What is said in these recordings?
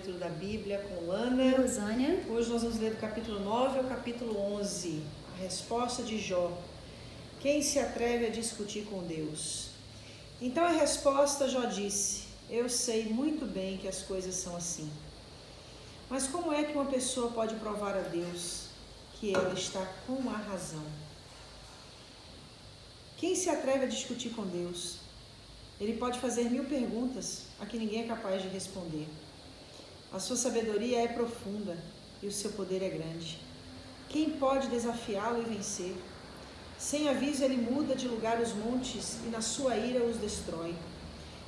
leitura da Bíblia com Lana e Rosânia. Hoje nós vamos ler do capítulo 9 ao capítulo 11, a resposta de Jó. Quem se atreve a discutir com Deus? Então a resposta, Jó disse: eu sei muito bem que as coisas são assim. Mas como é que uma pessoa pode provar a Deus que ela está com a razão? Quem se atreve a discutir com Deus? Ele pode fazer 1000 perguntas a que ninguém é capaz de responder. A sua sabedoria é profunda e o seu poder é grande. Quem pode desafiá-lo e vencer? Sem aviso ele muda de lugar os montes e na sua ira os destrói.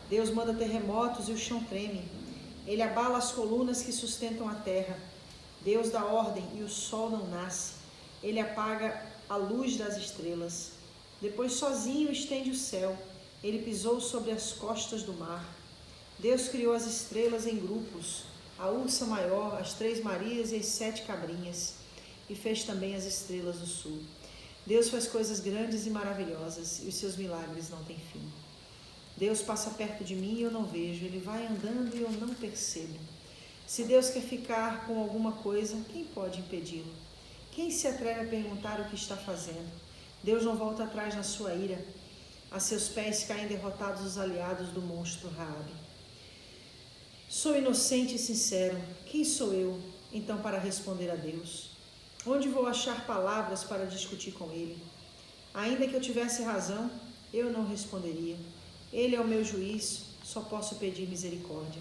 Deus manda terremotos e o chão treme. Ele abala as colunas que sustentam a terra. Deus dá ordem e o sol não nasce. Ele apaga a luz das estrelas. Depois sozinho estende o céu. Ele pisou sobre as costas do mar. Deus criou as estrelas em grupos, a ursa maior, as 3 Marias e as 7 cabrinhas, e fez também as estrelas do sul. Deus faz coisas grandes e maravilhosas, e os seus milagres não têm fim. Deus passa perto de mim e eu não vejo, ele vai andando e eu não percebo. Se Deus quer ficar com alguma coisa, quem pode impedi-lo? Quem se atreve a perguntar o que está fazendo? Deus não volta atrás na sua ira. A seus pés caem derrotados os aliados do monstro Raabe. Sou inocente e sincero. Quem sou eu, então, para responder a Deus? Onde vou achar palavras para discutir com Ele? Ainda que eu tivesse razão, eu não responderia. Ele é o meu juiz, só posso pedir misericórdia.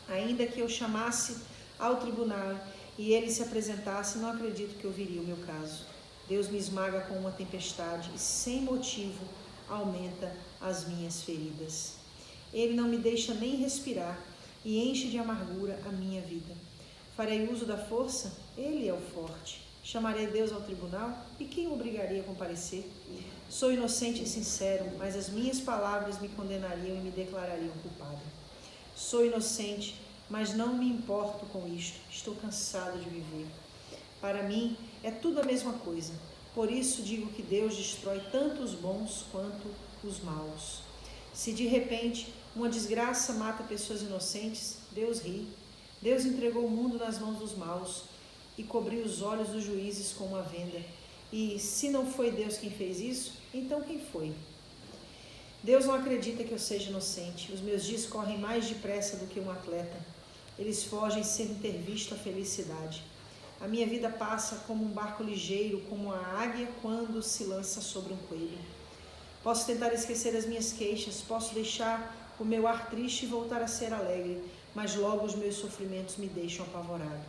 Ainda que eu chamasse ao tribunal e ele se apresentasse, não acredito que ouviria o meu caso. Deus me esmaga com uma tempestade e, sem motivo, aumenta as minhas feridas. Ele não me deixa nem respirar e enche de amargura a minha vida. Farei uso da força? Ele é o forte. Chamarei Deus ao tribunal? E quem o obrigaria a comparecer? Sou inocente e sincero, mas as minhas palavras me condenariam e me declarariam culpado. Sou inocente, mas não me importo com isto. Estou cansado de viver. Para mim, é tudo a mesma coisa. Por isso digo que Deus destrói tanto os bons quanto os maus. Se de repente uma desgraça mata pessoas inocentes, Deus ri. Deus entregou o mundo nas mãos dos maus e cobriu os olhos dos juízes com uma venda. E se não foi Deus quem fez isso, então quem foi? Deus não acredita que eu seja inocente. Os meus dias correm mais depressa do que um atleta. Eles fogem sem ter visto a felicidade. A minha vida passa como um barco ligeiro, como a águia quando se lança sobre um coelho. Posso tentar esquecer as minhas queixas, posso deixar o meu ar triste e voltar a ser alegre, mas logo os meus sofrimentos me deixam apavorado,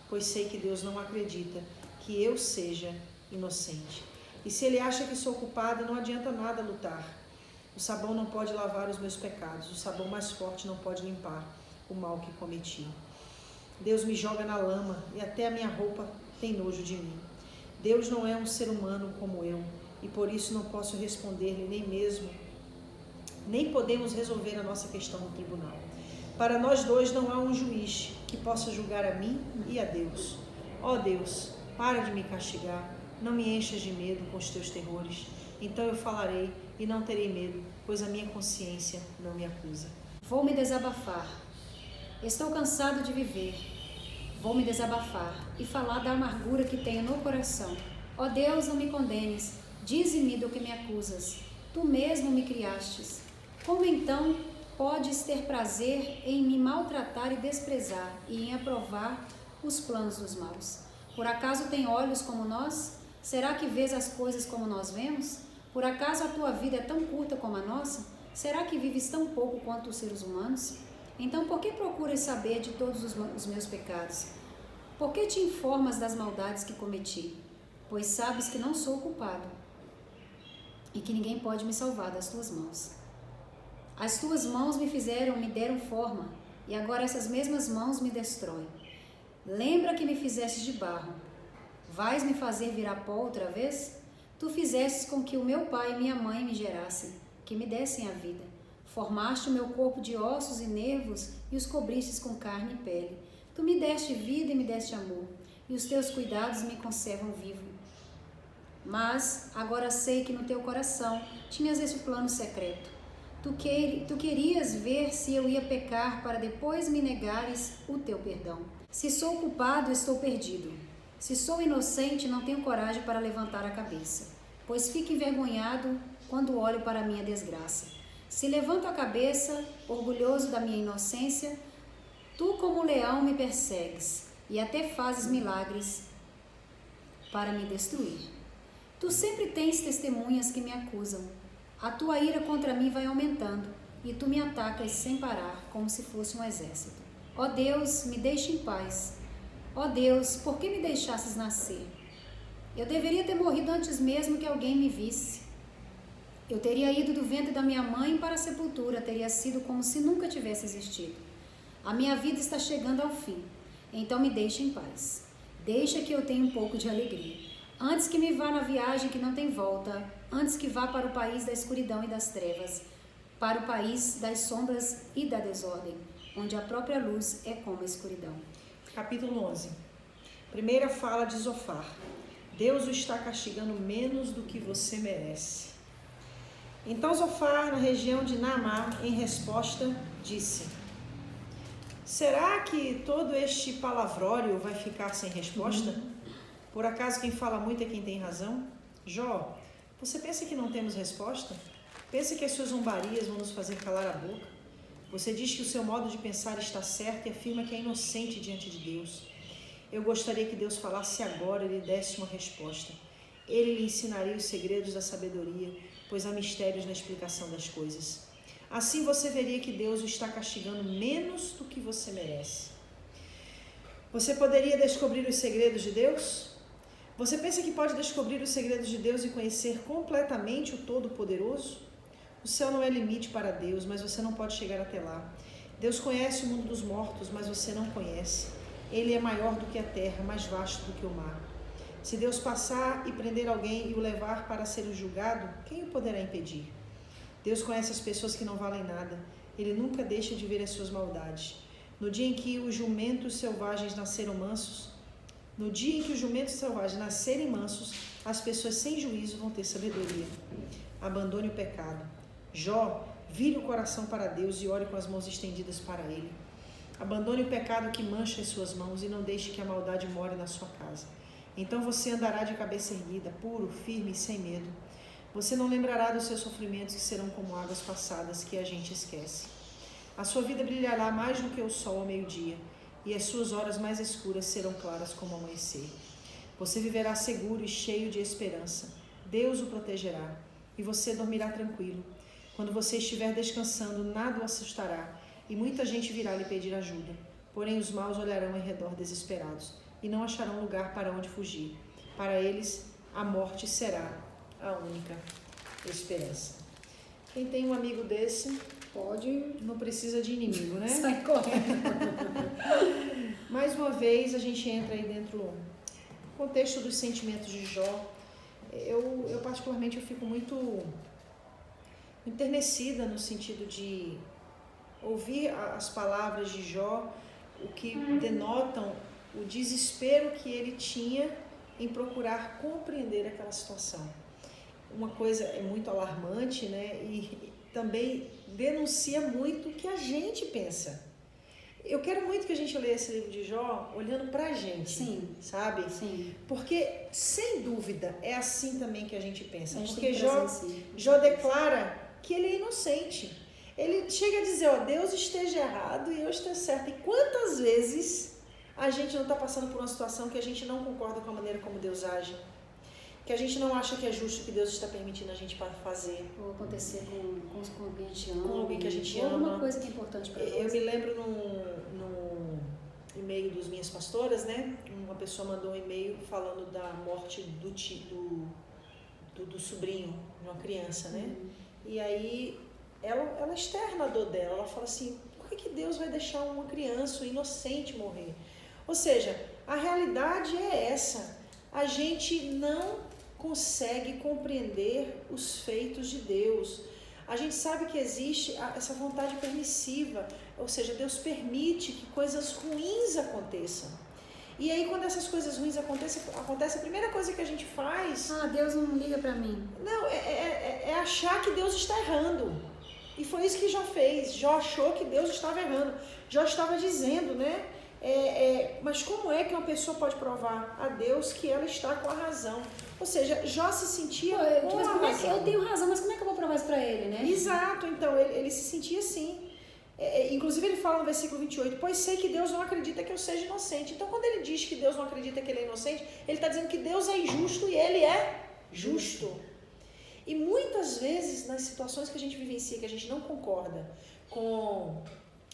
pois sei que Deus não acredita que eu seja inocente. E se Ele acha que sou culpada, não adianta nada lutar. O sabão não pode lavar os meus pecados, o sabão mais forte não pode limpar o mal que cometi. Deus me joga na lama e até a minha roupa tem nojo de mim. Deus não é um ser humano como eu e por isso não posso responder-lhe nem podemos resolver a nossa questão no tribunal. Para nós dois não há um juiz que possa julgar a mim e a Deus. Ó Deus, para de me castigar, não me enchas de medo com os teus terrores. Então eu falarei e não terei medo, pois a minha consciência não me acusa. Vou me desabafar. Estou cansado de viver. Vou me desabafar e falar da amargura que tenho no coração. Ó Deus, não me condenes. Dize-me do que me acusas. Tu mesmo me criastes. Como então podes ter prazer em me maltratar e desprezar e em aprovar os planos dos maus? Por acaso tem olhos como nós? Será que vês as coisas como nós vemos? Por acaso a tua vida é tão curta como a nossa? Será que vives tão pouco quanto os seres humanos? Então, por que procuras saber de todos os meus pecados? Por que te informas das maldades que cometi? Pois sabes que não sou culpado e que ninguém pode me salvar das tuas mãos. As tuas mãos me deram forma, e agora essas mesmas mãos me destroem. Lembra que me fizeste de barro. Vais me fazer virar pó outra vez? Tu fizestes com que o meu pai e minha mãe me gerassem, que me dessem a vida. Formaste o meu corpo de ossos e nervos e os cobristes com carne e pele. Tu me deste vida e me deste amor, e os teus cuidados me conservam vivo. Mas agora sei que no teu coração tinhas esse plano secreto. Tu querias ver se eu ia pecar para depois me negares o teu perdão. Se sou culpado, estou perdido. Se sou inocente, não tenho coragem para levantar a cabeça, pois fico envergonhado quando olho para a minha desgraça. Se levanto a cabeça, orgulhoso da minha inocência, tu como leão me persegues e até fazes milagres para me destruir. Tu sempre tens testemunhas que me acusam. A tua ira contra mim vai aumentando e tu me atacas sem parar, como se fosse um exército. Ó Deus, me deixe em paz. Ó Deus, por que me deixasses nascer? Eu deveria ter morrido antes mesmo que alguém me visse. Eu teria ido do ventre da minha mãe para a sepultura, teria sido como se nunca tivesse existido. A minha vida está chegando ao fim, então me deixe em paz. Deixa que eu tenha um pouco de alegria. Antes que me vá na viagem que não tem volta, antes que vá para o país da escuridão e das trevas, para o país das sombras e da desordem, onde a própria luz é como a escuridão. Capítulo 11. Primeira fala de Zofar. Deus o está castigando menos do que você merece. Então Zofar, na região de Naamá, em resposta, disse: será que todo este palavrório vai ficar sem resposta? Por acaso quem fala muito é quem tem razão? Jó, você pensa que não temos resposta? Pensa que as suas zombarias vão nos fazer calar a boca? Você diz que o seu modo de pensar está certo e afirma que é inocente diante de Deus. Eu gostaria que Deus falasse agora e lhe desse uma resposta. Ele lhe ensinaria os segredos da sabedoria, pois há mistérios na explicação das coisas. Assim você veria que Deus o está castigando menos do que você merece. Você poderia descobrir os segredos de Deus? Você pensa que pode descobrir os segredos de Deus e conhecer completamente o Todo-Poderoso? O céu não é limite para Deus, mas você não pode chegar até lá. Deus conhece o mundo dos mortos, mas você não conhece. Ele é maior do que a terra, mais vasto do que o mar. Se Deus passar e prender alguém e o levar para ser julgado, quem o poderá impedir? Deus conhece as pessoas que não valem nada. Ele nunca deixa de ver as suas maldades. No dia em que os jumentos selvagens nascerem mansos, as pessoas sem juízo vão ter sabedoria. Abandone o pecado. Jó, vire o coração para Deus e ore com as mãos estendidas para Ele. Abandone o pecado que mancha as suas mãos e não deixe que a maldade more na sua casa. Então você andará de cabeça erguida, puro, firme e sem medo. Você não lembrará dos seus sofrimentos que serão como águas passadas que a gente esquece. A sua vida brilhará mais do que o sol ao meio-dia, e as suas horas mais escuras serão claras como o amanhecer. Você viverá seguro e cheio de esperança. Deus o protegerá, e você dormirá tranquilo. Quando você estiver descansando, nada o assustará, e muita gente virá lhe pedir ajuda. Porém, os maus olharão em redor desesperados, e não acharão lugar para onde fugir. Para eles, a morte será a única esperança. Quem tem um amigo desse, não precisa de inimigo, né? Sai correndo. Mais uma vez, a gente entra aí dentro do contexto dos sentimentos de Jó. Eu particularmente, eu fico muito enternecida no sentido de ouvir as palavras de Jó, o que denotam o desespero que ele tinha em procurar compreender aquela situação. Uma coisa é muito alarmante, né? E também denuncia muito o que a gente pensa. Eu quero muito que a gente leia esse livro de Jó olhando pra gente, Sim. sabe? Sim. Porque, sem dúvida, é assim também que a gente pensa. A gente porque tem que trazer Jó declara que ele é inocente. Ele chega a dizer, ó, Deus esteja errado e eu esteja certo. E quantas vezes a gente não está passando por uma situação que a gente não concorda com a maneira como Deus age? Que a gente não acha que é justo o que Deus está permitindo a gente fazer. Ou acontecer com alguém que a gente ama. Com alguém que a gente ou ama. alguma coisa que é importante para nós. Eu me lembro no e-mail dos minhas pastoras, né? Uma pessoa mandou um e-mail falando da morte do sobrinho de uma criança, né? E aí ela externa a dor dela. Ela fala assim, por que Deus vai deixar uma criança, um inocente, morrer? Ou seja, a realidade é essa. A gente não consegue compreender os feitos de Deus. A gente sabe que existe essa vontade permissiva, ou seja, Deus permite que coisas ruins aconteçam. E aí, quando essas coisas ruins acontecem, a primeira coisa que a gente faz... Deus não liga pra mim. Não, é achar que Deus está errando. E foi isso que Jó fez. Jó achou que Deus estava errando. Jó estava dizendo, né? Mas como é que uma pessoa pode provar a Deus que ela está com a razão? Ou seja, Jó se sentia com mas a como razão. eu tenho razão, mas como é que eu vou provar isso para ele, né? Exato, então ele se sentia assim. Inclusive ele fala no versículo 28, pois sei que Deus não acredita que eu seja inocente. Então quando ele diz que Deus não acredita que ele é inocente, ele está dizendo que Deus é injusto e ele é justo. E muitas vezes nas situações que a gente vivencia, que a gente não concorda com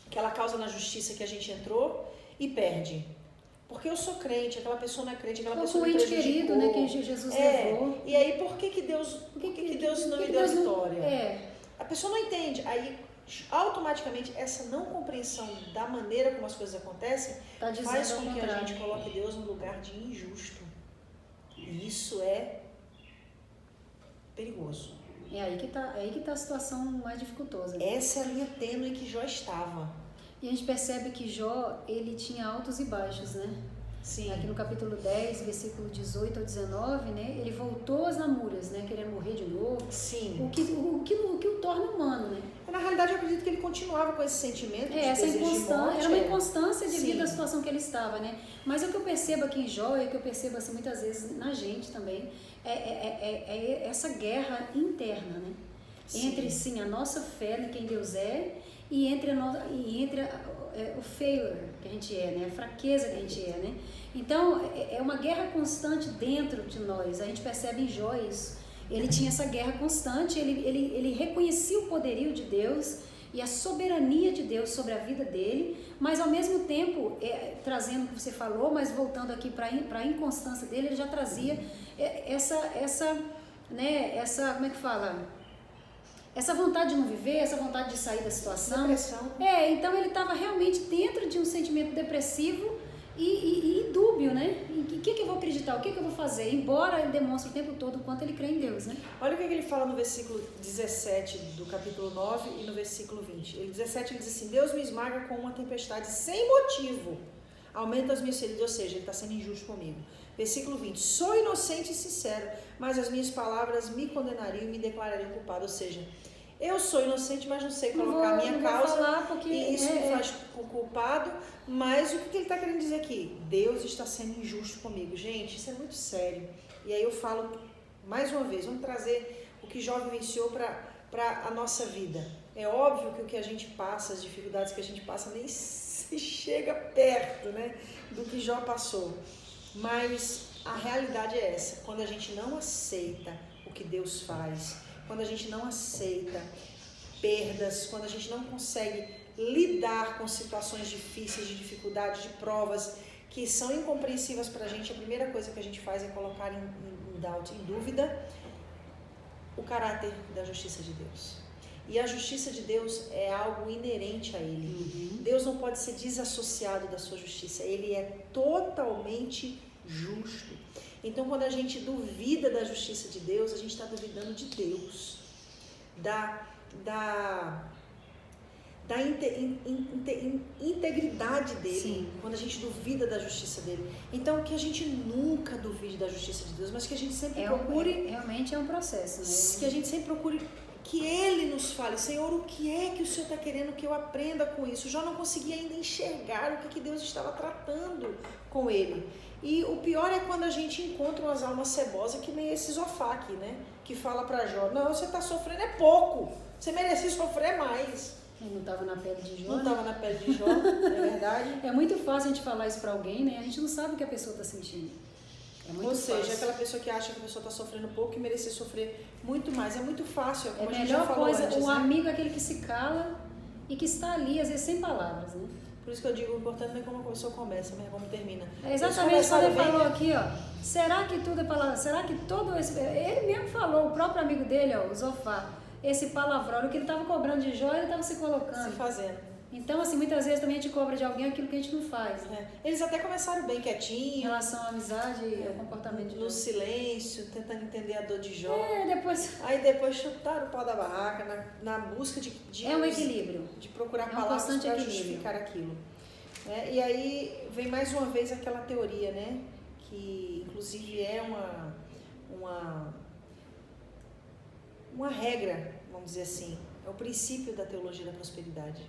aquela causa na justiça que a gente entrou e perde. Porque eu sou crente, aquela pessoa não é crente, aquela pessoa me prejudicou. Querido, né, que Jesus levou. E aí por que Deus não me deu vitória? A pessoa não entende. Aí automaticamente essa não compreensão da maneira como as coisas acontecem faz com que a gente coloque Deus no lugar de injusto. E isso é perigoso. É aí que tá a situação mais dificultosa. Essa é a linha tênue que Jó estava. E a gente percebe que Jó, ele tinha altos e baixos, né? Sim. Aqui no capítulo 10, versículo 18 ao 19, né? Ele voltou às lamúrias, né? Querendo morrer de novo. Sim. O que o torna humano, né? Na realidade, eu acredito que ele continuava com esse sentimento essa inconstância, era uma inconstância devido Sim. à situação que ele estava, né? Mas o que eu percebo aqui em Jó, e o que eu percebo assim, muitas vezes na gente também, é essa guerra interna, né? Sim. Entre, sim, a nossa fé em quem Deus é e entre o failure que a gente é, né? A fraqueza que a gente é, né? Então, é uma guerra constante dentro de nós. A gente percebe em Jó isso. Ele tinha essa guerra constante, ele reconhecia o poderio de Deus e a soberania de Deus sobre a vida dele, mas ao mesmo tempo, trazendo o que você falou, mas voltando aqui para a inconstância dele, ele já trazia como é que fala? Essa vontade de não viver, essa vontade de sair da situação. Depressão. Então ele estava realmente dentro de um sentimento depressivo e dúbio, né? O que eu vou acreditar? O que eu vou fazer? Embora ele demonstre o tempo todo o quanto ele crê em Deus, né? Olha o que ele fala no versículo 17 do capítulo 9 e no versículo 20. Ele 17 ele diz assim, Deus me esmaga com uma tempestade sem motivo. Aumenta as minhas feridas, ou seja, ele está sendo injusto comigo. Versículo 20, sou inocente e sincero, mas as minhas palavras me condenariam e me declarariam culpado. Ou seja, eu sou inocente, mas não sei colocar a minha causa e isso me faz culpado. Mas o que ele está querendo dizer aqui? Deus está sendo injusto comigo. Gente, isso é muito sério. E aí eu falo, mais uma vez, vamos trazer o que Jó vivenciou para a nossa vida. É óbvio que o que a gente passa, as dificuldades que a gente passa, nem se chega perto, né, do que Jó passou. Mas a realidade é essa, quando a gente não aceita o que Deus faz, quando a gente não aceita perdas, quando a gente não consegue lidar com situações difíceis, de dificuldade, de provas que são incompreensíveis para a gente, a primeira coisa que a gente faz é colocar em doubt, em dúvida, o caráter da justiça de Deus. E a justiça de Deus é algo inerente a Ele. Deus não pode ser desassociado da sua justiça. Ele é totalmente justo. Então, quando a gente duvida da justiça de Deus, a gente está duvidando de Deus. Da integridade dele. Sim. Quando a gente duvida da justiça dele. Então, que a gente nunca duvide da justiça de Deus, mas que a gente sempre procure... Realmente é um processo, né? Que a gente sempre procure... que Ele nos fale, Senhor, o que é que o Senhor está querendo que eu aprenda com isso? Já não conseguia ainda enxergar o que Deus estava tratando com ele. E o pior é quando a gente encontra umas almas cebosas, que nem esse Zofá aqui, né? Que fala para Jó, não, você está sofrendo é pouco, você merecia sofrer mais. Ele não estava na pele de Jó. Não estava na pele de Jó, é verdade. É muito fácil a gente falar isso para alguém, né? A gente não sabe o que a pessoa está sentindo. Ou seja, aquela pessoa que acha que a pessoa está sofrendo pouco e merecer sofrer muito mais. É muito fácil, como a gente já falou antes, o amigo é aquele que se cala e que está ali, às vezes, sem palavras, né? Por isso que eu digo, o importante não é como a pessoa começa, mas é como termina. É exatamente quando ele falou aqui, ó. Será que tudo é palavra? Será que todo esse... Ele mesmo falou, o próprio amigo dele, ó, o Zofá, esse palavrão, o que ele estava cobrando de Jó, ele estava se colocando. Se fazendo. Então, assim, muitas vezes também a gente cobra de alguém aquilo que a gente não faz. Né? Eles até começaram bem quietinho. Em relação à amizade e ao comportamento de Jó. No silêncio, tentando entender a dor de Jó. Depois... Aí depois chutaram o pau da barraca na busca de é um equilíbrio. De procurar palavras para justificar aquilo. E aí vem mais uma vez aquela teoria, né? Que inclusive é uma regra, vamos dizer assim, é o princípio da teologia da prosperidade,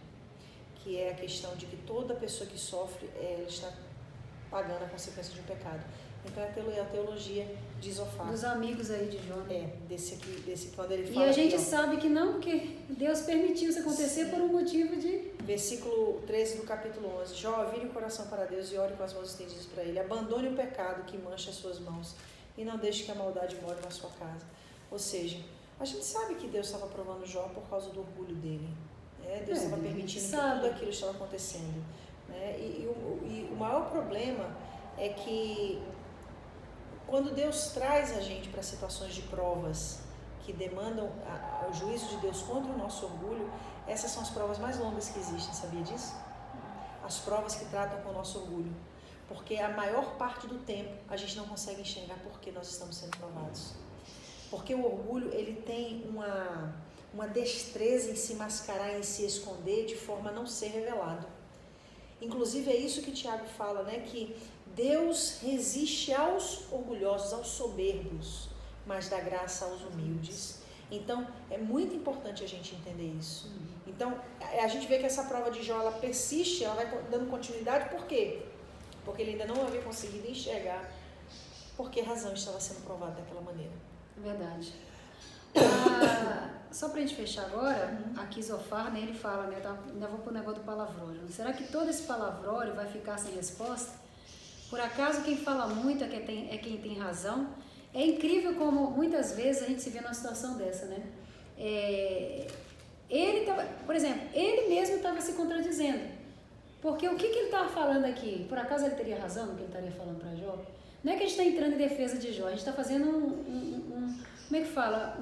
que é a questão de que toda pessoa que sofre, ela está pagando a consequência de um pecado. Então é a teologia de Zofar. Dos amigos aí de Jó. Desse quando ele fala. E a gente aqui, sabe que não, porque Deus permitiu isso acontecer por um motivo de... Versículo 13 do capítulo 11. Jó, vire o coração para Deus e ore com as mãos estendidas para Ele. Abandone o pecado que mancha as suas mãos e não deixe que a maldade more na sua casa. Ou seja, a gente sabe que Deus estava provando Jó por causa do orgulho dele. Deus estava permitindo que tudo aquilo estava acontecendo. E o maior problema é que quando Deus traz a gente para situações de provas que demandam o juízo de Deus contra o nosso orgulho, essas são as provas mais longas que existem, sabia disso? As provas que tratam com o nosso orgulho. Porque a maior parte do tempo a gente não consegue enxergar por que nós estamos sendo provados. Porque o orgulho, ele tem uma destreza em se mascarar, em se esconder, de forma a não ser revelado. Inclusive é isso que Tiago fala, que Deus resiste aos orgulhosos, aos soberbos, mas dá graça aos humildes. Então, é muito importante a gente entender isso. Então, a gente vê que essa prova de Jó, ela persiste, ela vai dando continuidade, por quê? Porque ele ainda não havia conseguido enxergar por que razão estava sendo provado daquela maneira. Verdade. Só pra gente fechar agora, aqui Zofar, ele fala, ainda vou pro negócio do palavrório. Será que todo esse palavrório vai ficar sem resposta? Por acaso quem fala muito é quem tem razão? É incrível como muitas vezes a gente se vê numa situação dessa, por exemplo, ele mesmo estava se contradizendo. Porque o que ele estava falando aqui? Por acaso ele teria razão no que ele estaria falando para Jó? Não é que a gente está entrando em defesa de Jó, a gente está fazendo como é que fala?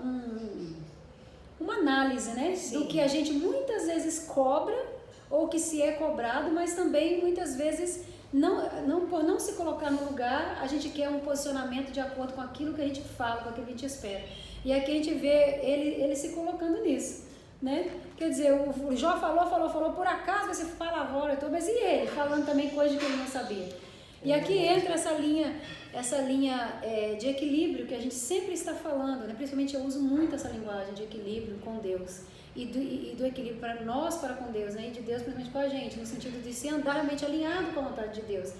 Uma análise, do que a gente muitas vezes cobra ou que se é cobrado, mas também muitas vezes por não se colocar no lugar, a gente quer um posicionamento de acordo com aquilo que a gente fala, com aquilo que a gente espera. E aqui a gente vê ele se colocando nisso, Quer dizer, o Jó falou, por acaso você fala agora, mas e ele? Falando também coisas que ele não sabia. E aqui entra essa linha de equilíbrio que a gente sempre está falando, Principalmente eu uso muito essa linguagem de equilíbrio com Deus. E do equilíbrio para nós, para com Deus, e de Deus principalmente com a gente, no sentido de se andar realmente alinhado com a vontade de Deus.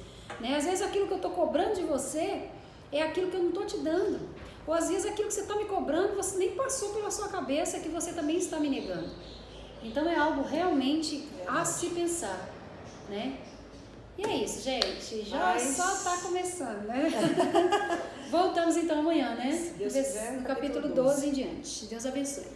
Às vezes aquilo que eu estou cobrando de você é aquilo que eu não estou te dando. Ou às vezes aquilo que você está me cobrando, você nem passou pela sua cabeça que você também está me negando. Então é algo realmente a se pensar, E é isso, gente. Já só está começando, Voltamos então amanhã, Se Deus quiser, no capítulo 12 em diante. Deus abençoe.